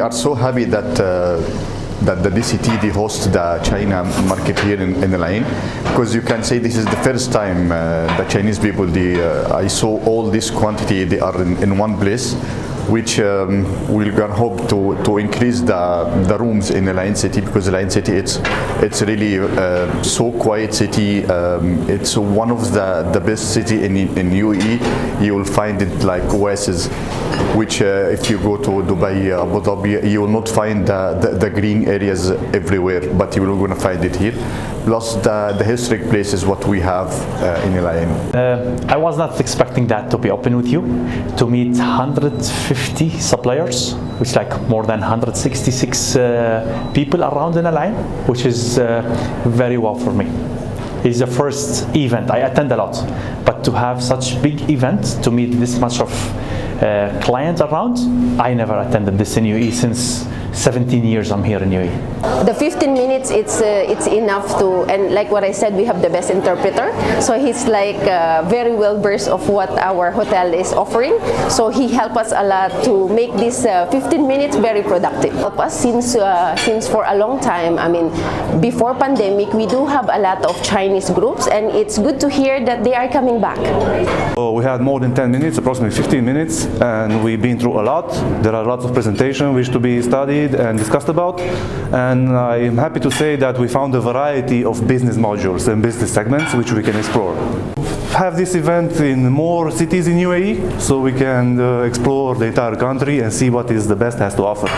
are so happy that that the DCT they host the China market here in Al Ain, because you can say this is the first time the Chinese people I saw all this quantity they are in one place, which we're gonna hope to increase the rooms in Al Ain city, because Al Ain city it's really so quiet city. It's one of the best city in UAE. You will find it like oasis, which if you go to Dubai, Abu Dhabi, you will not find the green areas everywhere, but you will gonna find it here. Plus the historic places what we have in Al Ain. I was not expecting that, to be open with you, to meet 150 suppliers, which like more than 166 people around in Al Ain, which is very well for me. It's the first event. I attend a lot, but to have such big event, to meet this much of clients around, I never attended this in UAE since 17 years I'm here in UAE. The 15 minutes, it's enough to, and like what I said, we have the best interpreter. So he's like very well versed of what our hotel is offering. So he helped us a lot to make this 15 minutes very productive. Help us since for a long time. I mean, before pandemic, we do have a lot of Chinese groups, and it's good to hear that they are coming back. So we had more than 10 minutes, approximately 15 minutes, and we've been through a lot. There are lots of presentations which to be studied and discussed about, and I'm happy to say that we found a variety of business modules and business segments which we can explore. Have this event in more cities in UAE so we can explore the entire country and see what is the best has to offer.